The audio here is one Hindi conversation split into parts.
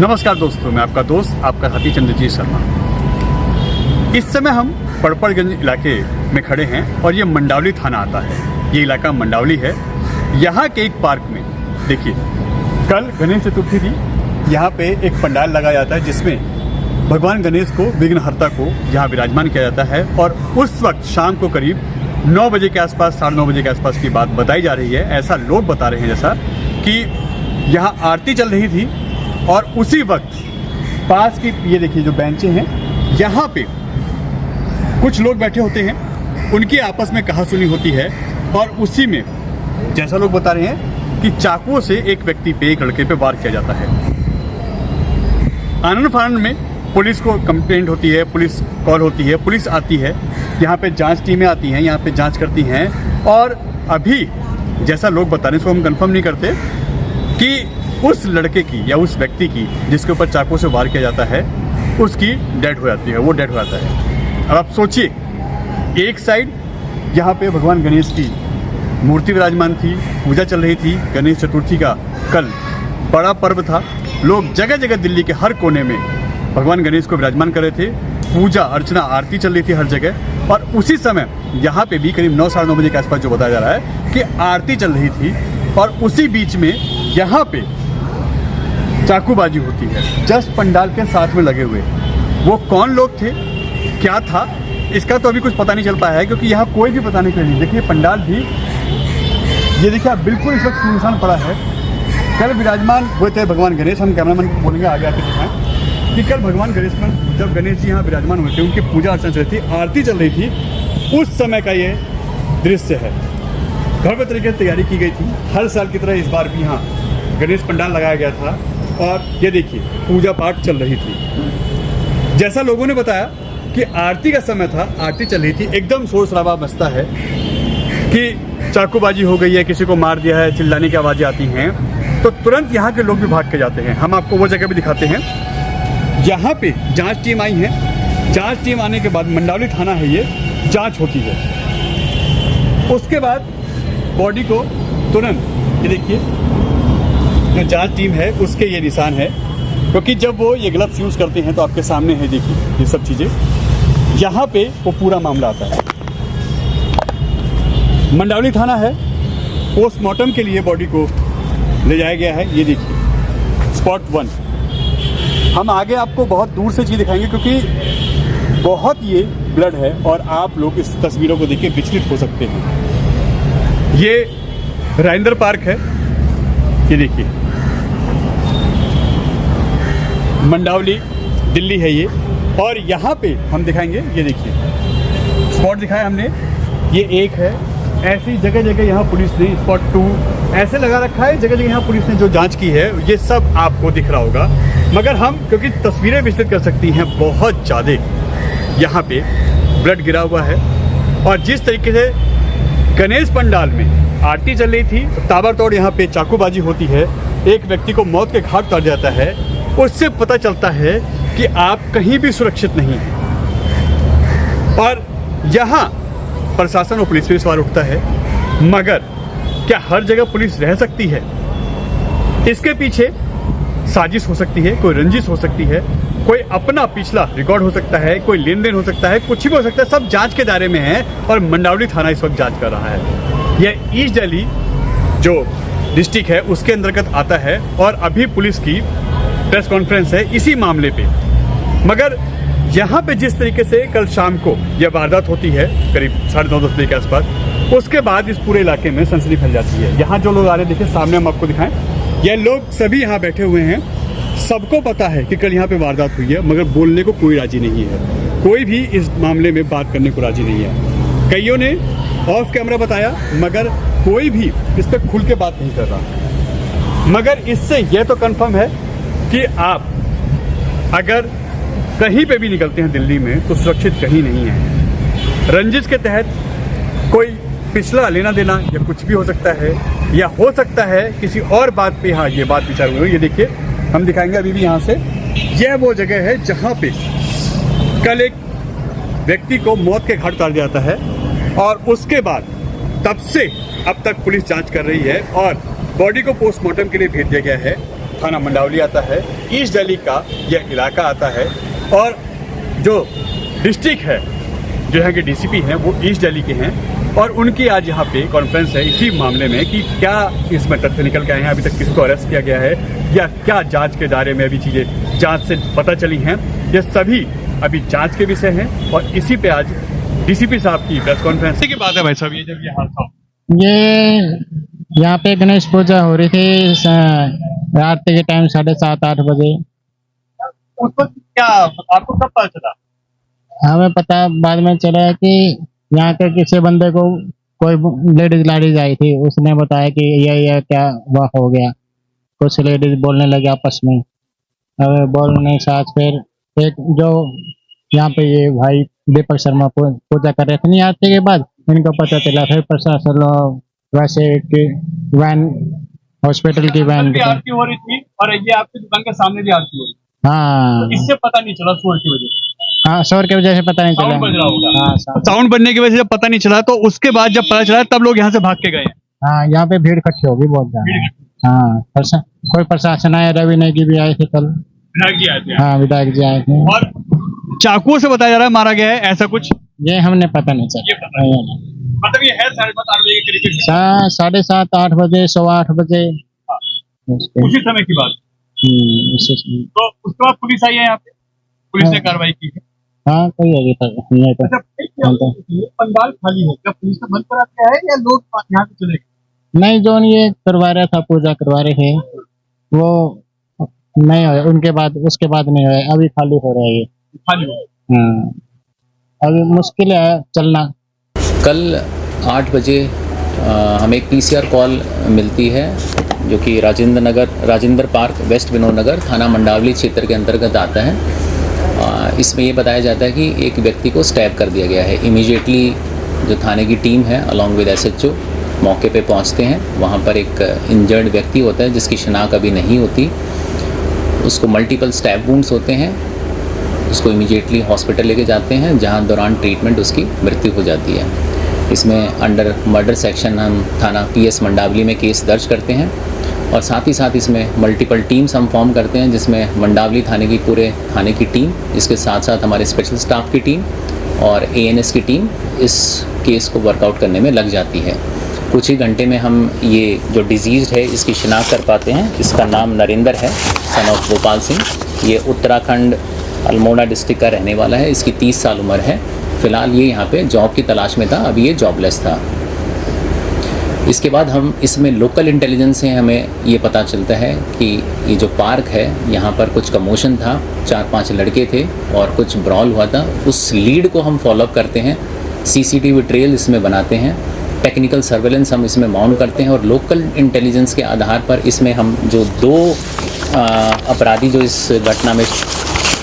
नमस्कार दोस्तों, मैं आपका दोस्त आपका साथी चंद्रजीत शर्मा। इस समय हम पड़पड़गंज इलाके में खड़े हैं और ये मंडावली थाना आता है। ये इलाका मंडावली है। यहाँ के एक पार्क में देखिए, कल गणेश चतुर्थी थी। यहाँ पे एक पंडाल लगाया जाता है जिसमें भगवान गणेश को, विघ्नहर्ता को यहाँ विराजमान किया जाता है। और उस वक्त शाम को करीब 9 बजे के आसपास, 9:30 बजे के आसपास की बात बताई जा रही है। ऐसा लोग बता रहे हैं जैसा कि यहाँ आरती चल रही थी और उसी वक्त पास की ये देखिए जो बेंचें हैं, यहाँ पे कुछ लोग बैठे होते हैं, उनकी आपस में कहासुनी होती है। और उसी में जैसा लोग बता रहे हैं कि चाकुओं से एक व्यक्ति पे, एक लड़के पे वार किया जाता है। आनंद फानंद में पुलिस को कंप्लेंट होती है, पुलिस कॉल होती है, पुलिस आती है, यहाँ पे जांच टीमें आती हैं, यहाँ पे जांच करती हैं। और अभी जैसा लोग बता रहे हैं, इसको हम कंफर्म नहीं करते कि उस लड़के की या उस व्यक्ति की जिसके ऊपर चाकू से वार किया जाता है, उसकी डेथ हो जाती है, वो डेथ हो जाता है। अब आप सोचिए, एक साइड यहाँ पे भगवान गणेश की मूर्ति विराजमान थी, पूजा चल रही थी। गणेश चतुर्थी का कल बड़ा पर्व था। लोग जगह जगह दिल्ली के हर कोने में भगवान गणेश को विराजमान कर रहे थे। पूजा अर्चना आरती चल रही थी हर जगह। और उसी समय यहाँ पे भी करीब 9, 9:30 बजे के आसपास जो बताया जा रहा है कि आरती चल रही थी। और उसी बीच में यहाँ पे चाकूबाजी होती है, जस्ट पंडाल के साथ में लगे हुए। वो कौन लोग थे, क्या था, इसका तो अभी कुछ पता नहीं चल पाया है, क्योंकि यहाँ कोई भी पता नहीं चल रही। देखिए पंडाल भी, ये देखिए बिल्कुल इस वक्त सुनसान पड़ा है। कल विराजमान हुए थे भगवान गणेश। हम कैमरामैन को बोलेंगे आगे आके दिखाएं कि कल भगवान गणेश में जब गणेश जी यहाँ विराजमान हुए थे, उनकी पूजा अर्चना चल रही थी, आरती चल रही थी, उस समय का ये दृश्य है। भव्य तरीके से तैयारी की गई थी। हर साल की तरह इस बार भी यहाँ गणेश पंडाल लगाया गया था। और ये देखिए पूजा पाठ चल रही थी। जैसा लोगों ने बताया कि आरती का समय था, आरती चल रही थी, एकदम शोर शराबा मचता है कि चाकूबाजी हो गई है, किसी को मार दिया है, चिल्लाने की आवाज़ें आती हैं, तो तुरंत यहाँ के लोग भी भाग के जाते हैं। हम आपको वो जगह भी दिखाते हैं। यहाँ पे जांच टीम आई है। जांच टीम आने के बाद, मंडावली थाना है ये, जांच होती है। उसके बाद बॉडी को तुरंत, ये देखिए जो जांच टीम है उसके ये निशान है, क्योंकि जब वो ये ग्लव्स यूज़ करते हैं तो आपके सामने है, देखिए ये सब चीज़ें। यहाँ पे वो पूरा मामला आता है। मंडावली थाना है। पोस्टमार्टम के लिए बॉडी को ले जाया गया है। ये देखिए स्पॉट 1। हम आगे आपको बहुत दूर से चीज़ दिखाएंगे, क्योंकि बहुत ये ब्लड है और आप लोग इस तस्वीरों को देख के विचलित हो सकते हैं। ये राजेंद्र पार्क है, ये देखिए मंडावली दिल्ली है ये। और यहाँ पे हम दिखाएंगे, ये देखिए स्पॉट दिखाया हमने, ये एक है। ऐसी जगह जगह यहाँ पुलिस ने स्पॉट 2 ऐसे लगा रखा है। जगह जगह यहाँ पुलिस ने जो जांच की है, ये सब आपको दिख रहा होगा। मगर हम, क्योंकि तस्वीरें विस्तृत कर सकती हैं बहुत ज़्यादा, यहाँ पे ब्लड गिरा हुआ है। और जिस तरीके से गणेश पंडाल में आरती चल रही थी, ताबड़तोड़ यहाँ पे चाकूबाजी होती है, एक व्यक्ति को मौत के घाट उतार जाता है, उससे पता चलता है कि आप कहीं भी सुरक्षित नहीं हैं। और यहाँ प्रशासन और पुलिस पे सवाल उठता है, मगर क्या हर जगह पुलिस रह सकती है? इसके पीछे साजिश हो सकती है, कोई रंजिश हो सकती है, कोई अपना पिछला रिकॉर्ड हो सकता है, कोई लेन देन हो सकता है, कुछ भी हो सकता है। सब जांच के दायरे में है और मंडावली थाना इस वक्त जांच कर रहा है। यह ईस्ट दिल्ली जो डिस्ट्रिक्ट है उसके अंतर्गत आता है। और अभी पुलिस की प्रेस कॉन्फ्रेंस है इसी मामले पे। मगर यहाँ पे जिस तरीके से कल शाम को यह वारदात होती है करीब 9:30 बजे के आसपास, उसके बाद इस पूरे इलाके में सनसनी फैल जाती है। यहाँ जो लोग आ रहे हैं, देखिए सामने हम आपको दिखाएं, यह लोग सभी यहाँ बैठे हुए हैं। सबको पता है कि कल यहाँ पे वारदात हुई है, मगर बोलने को कोई राजी नहीं है। कोई भी इस मामले में बात करने को राजी नहीं है। कईयों ने ऑफ कैमरा बताया, मगर कोई भी इस पर खुल के बात नहीं कर रहा। मगर इससे यह तो कंफर्म है कि आप अगर कहीं पे भी निकलते हैं दिल्ली में तो सुरक्षित कहीं नहीं है। रंजिश के तहत कोई पिछला लेना देना या कुछ भी हो सकता है, या हो सकता है किसी और बात पे यहाँ ये बात विचार हुई। ये देखिए हम दिखाएंगे अभी भी यहाँ से। यह वो जगह है जहाँ पे कल एक व्यक्ति को मौत के घाट उतार दिया जाता है। और उसके बाद तब से अब तक पुलिस जांच कर रही है और बॉडी को पोस्टमार्टम के लिए भेज दिया गया है। थाना मंडावली आता है, ईस्ट दिल्ली का यह इलाका आता है और जो डिस्ट्रिक्ट है, जो यहाँ के डीसीपी हैं वो ईस्ट दिल्ली के हैं और उनकी आज यहाँ पे कॉन्फ्रेंस है इसी मामले में कि क्या इसमें तथ्य निकल के आए हैं, अभी तक किसको अरेस्ट किया गया है या क्या जांच के दायरे में अभी चीज़ें जांच से पता चली हैं, ये सभी अभी जांच के विषय हैं और इसी पे आज डीसीपी साहब की प्रेस कॉन्फ्रेंस की बात है। भाई साहब, ये जब ये हादसा ये यहाँ पे गणेश पूजा हो रही थी रात के टाइम 7:30-8 बजे। उस वक्त क्या आपको कब पता चला? हमें पता बाद में चला कि यहाँ के किसी बंदे को कोई लेडीज आई थी, उसने बताया कि यह क्या हुआ हो गया। कुछ लेडीज बोलने लगे आपस में, अब बोलने के साथ फिर एक जो यहाँ पे ये भाई दीपक शर्मा पूजा कर रहे थे नहीं, आते के बाद इनको पता चला, फिर प्रशासन लोग वैसे कि वैन हॉस्पिटल की वैन भी आरती हो रही थी और ये आपकी दुकान के सामने भी आरती हो रही थी। हाँ, तो इससे पता नहीं चला शोर की वजह से। हाँ शोर की वजह से पता नहीं चला। साउंड बज रहा होगा। हाँ, साउंड बजने की वजह से जब पता नहीं चला तो उसके बाद जब पता चला तब लोग यहाँ से भाग के गए। हाँ, यहाँ पे भीड़ इकट्ठी होगी बहुत ज्यादा। हाँ, कोई प्रशासन आया, रवि नेगी भी आए थे कल। विधायक जी आए थे। हाँ, विधायक जी आए थे। और चाकुओं से बताया जा रहा है मारा गया है, ऐसा कुछ? ये हमने पता नहीं चला। ये पता नहीं। मतलब ये है 7:30-8 बजे के करीब? 7:30-8 बजे, 8:15 बजे उसी समय की बात। तो उसके बाद पुलिस आई है यहाँ पे, पुलिस ने कार्रवाई की है। हाँ, कोई अभी तक नहीं। पंडाल खाली है, क्या पुलिस ने बंद करा दिया है या लोग यहाँ से चले गए? नहीं, जो ये करवा रहा था, पूजा करवा रहे हैं, वो नहीं हुआ। उनके बाद उसके बाद नहीं हुआ, अभी खाली हो रहा है ये। खाली हो। हाँ, अभी मुश्किल है चलना। कल 8 बजे हमें एक पीसीआर कॉल मिलती है जो कि राजेंद्र पार्क, वेस्ट विनोद नगर, थाना मंडावली क्षेत्र के अंतर्गत आता है। इसमें ये बताया जाता है कि एक व्यक्ति को स्टैब कर दिया गया है। इमीडिएटली जो थाने की टीम है अलॉन्ग विद एसएचओ मौके पे पहुंचते हैं। वहां पर एक इंजर्ड व्यक्ति होता है जिसकी शिनाख्त अभी नहीं होती, उसको मल्टीपल स्टैब वुंड्स होते हैं, उसको इमीडिएटली हॉस्पिटल लेके जाते हैं जहां दौरान ट्रीटमेंट उसकी मृत्यु हो जाती है। इसमें अंडर मर्डर सेक्शन हम थाना पीएस मंडावली में केस दर्ज करते हैं और साथ ही साथ इसमें मल्टीपल टीम्स हम फॉर्म करते हैं जिसमें मंडावली थाने की पूरे थाने की टीम, इसके साथ साथ हमारे स्पेशल स्टाफ की टीम और एएनएस की टीम इस केस को वर्कआउट करने में लग जाती है। कुछ ही घंटे में हम ये जो डिजीज़ है इसकी शिनाख्त कर पाते हैं। इसका नाम नरेंद्र है, सन ऑफ गोपाल सिंह। ये उत्तराखंड अल्मोड़ा डिस्ट्रिक्ट का रहने वाला है। इसकी 30 साल उम्र है। फ़िलहाल ये यहाँ पे जॉब की तलाश में था, अभी ये जॉबलेस था। इसके बाद हम इसमें लोकल इंटेलिजेंस से हमें ये पता चलता है कि ये जो पार्क है यहाँ पर कुछ कमोशन था, 4-5 लड़के थे और कुछ ब्रॉल हुआ था। उस लीड को हम फॉलोअप करते हैं, सीसीटीवी ट्रेल इसमें बनाते हैं, टेक्निकल सर्वेलेंस हम इसमें माउंट करते हैं और लोकल इंटेलिजेंस के आधार पर इसमें हम जो 2 अपराधी जो इस घटना में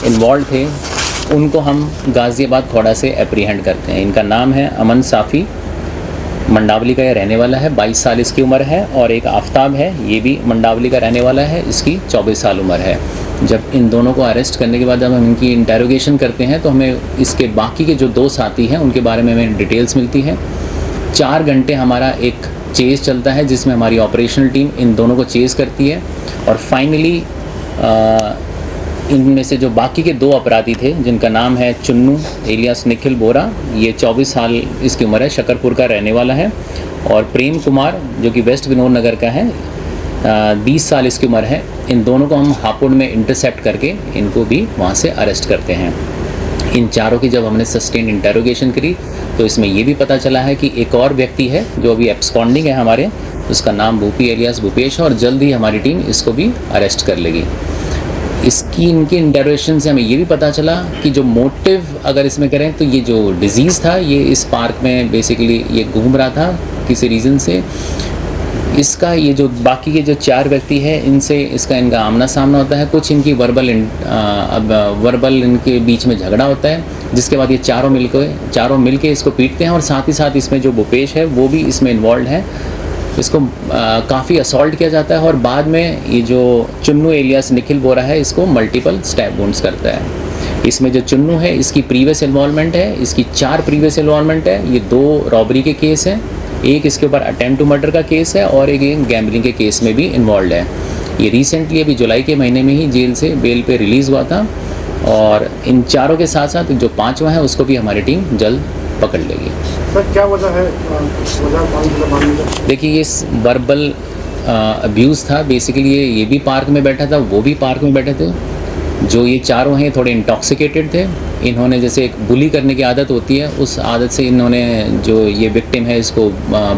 इन्वॉल्व थे उनको हम गाज़ियाबाद खोड़ा से एप्रीहेंड करते हैं। इनका नाम है अमन साफ़ी, मंडावली का यह रहने वाला है, 22 साल इसकी उम्र है, और एक आफ्ताब है, ये भी मंडावली का रहने वाला है, इसकी 24 साल उम्र है। जब इन दोनों को अरेस्ट करने के बाद जब हम इनकी इंटेरोगेशन करते हैं तो हमें इसके बाकी के जो 2 साथी हैं उनके बारे में हमें डिटेल्स मिलती हैं। 4 घंटे हमारा एक चेज़ चलता है जिसमें हमारी ऑपरेशनल टीम इन दोनों को चेज़ करती है और फाइनली इनमें से जो बाकी के 2 अपराधी थे जिनका नाम है चुन्नू एलियास निखिल बोरा, ये 24 साल इसकी उम्र है, शकरपुर का रहने वाला है, और प्रेम कुमार जो कि वेस्ट विनोद नगर का है, 20 साल इसकी उम्र है। इन दोनों को हम हापुड़ में इंटरसेप्ट करके इनको भी वहाँ से अरेस्ट करते हैं। इन चारों की जब हमने सस्टेन इंटेरोगेशन करी तो इसमें ये भी पता चला है कि एक और व्यक्ति है जो अभी एब्सकॉन्डिंग है हमारे, उसका नाम भूपी एलियास भूपेश है और जल्द ही हमारी टीम इसको भी अरेस्ट कर लेगी। इनकी इंटेरोगेशन से हमें ये भी पता चला कि जो मोटिव अगर इसमें करें तो ये जो डिज़ीज़ था ये इस पार्क में बेसिकली ये घूम रहा था किसी रीज़न से। इसका ये जो बाकी के जो 4 व्यक्ति हैं इनसे इनका आमना सामना होता है, कुछ इनकी वर्बल इनके बीच में झगड़ा होता है, जिसके बाद ये चारों मिलके इसको पीटते हैं और साथ ही साथ इसमें जो भूपेश है वो भी इसमें इन्वॉल्व है। इसको काफ़ी असॉल्ट किया जाता है और बाद में ये जो चुन्नू एलियास निखिल बोरा है इसको मल्टीपल स्टैब वुंड्स करता है। इसमें जो चुन्नू है इसकी प्रीवियस इन्वॉल्वमेंट है, इसकी 4 प्रीवियस इन्वॉल्वमेंट है। ये 2 रॉबरी के केस हैं, एक इसके ऊपर अटेम्प्ट टू मर्डर का केस है और एक गैम्बलिंग के केस में भी इन्वॉल्व है। ये रिसेंटली अभी जुलाई के महीने में ही जेल से बेल पे रिलीज़ हुआ था और इन चारों के साथ साथ जो पांचवा है उसको भी हमारी टीम जल्द पकड़ लेगी। सर क्या वजह है वजह मानने का? देखिए ये वर्बल अब्यूज़ था बेसिकली। ये भी पार्क में बैठा था, वो भी पार्क में बैठे थे। जो ये चारों हैं थोड़े इंटॉक्सिकेटेड थे। इन्होंने जैसे एक बुली करने की आदत होती है, उस आदत से इन्होंने जो ये विक्टिम है इसको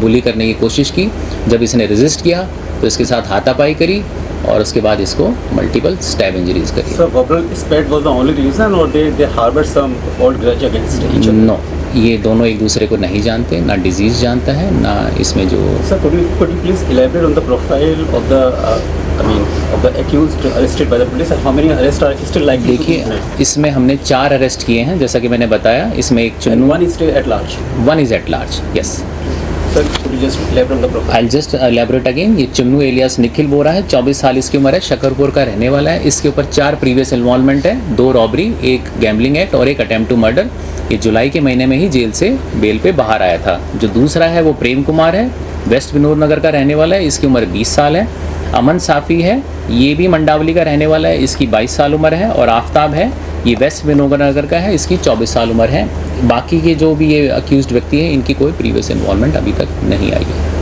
बुली करने की कोशिश की। जब इसने रेजिस्ट किया तो इसके साथ हाथापाई करी और उसके बाद इसको मल्टीपल स्टैब इंजरीज करी। So verbal spat was the only reason, or they harbored some old grudge against each other? No, ये दोनों एक दूसरे को नहीं जानते, ना डिजीज़ जानता है, ना इसमें जो Sir, could you please elaborate on the profile of the of the accused arrested by the police, and how many arrests are still likely to be देखिए made? इसमें हमने 4 अरेस्ट किए हैं जैसा कि मैंने बताया। इसमें एक And Chunnu, one is still at large. One is at large. Yes, Sir, could you just elaborate on the profile? I just elaborate again. ये चुन्नू एलियास निखिल बोरा है, 24 साल इसकी उम्र है, शकरपुर का रहने वाला है। इसके ऊपर 4 प्रीवियस इन्वॉल्वमेंट है, 2 रॉबरी, 1 गैम्बलिंग एक्ट और 1 अटेम्प्ट टू मर्डर। ये जुलाई के महीने में ही जेल से बेल पे बाहर आया था। जो दूसरा है वो प्रेम कुमार है, वेस्ट विनोद नगर का रहने वाला है, इसकी उम्र 20 साल है। अमन साफ़ी है, ये भी मंडावली का रहने वाला है, इसकी 22 साल उम्र है। और आफ्ताब है, ये वेस्ट विनोद नगर का है, इसकी 24 साल उम्र है। बाकी के जो भी ये अक्यूज्ड व्यक्ति हैं इनकी कोई प्रीवियस इन्वॉल्वमेंट अभी तक नहीं आई है।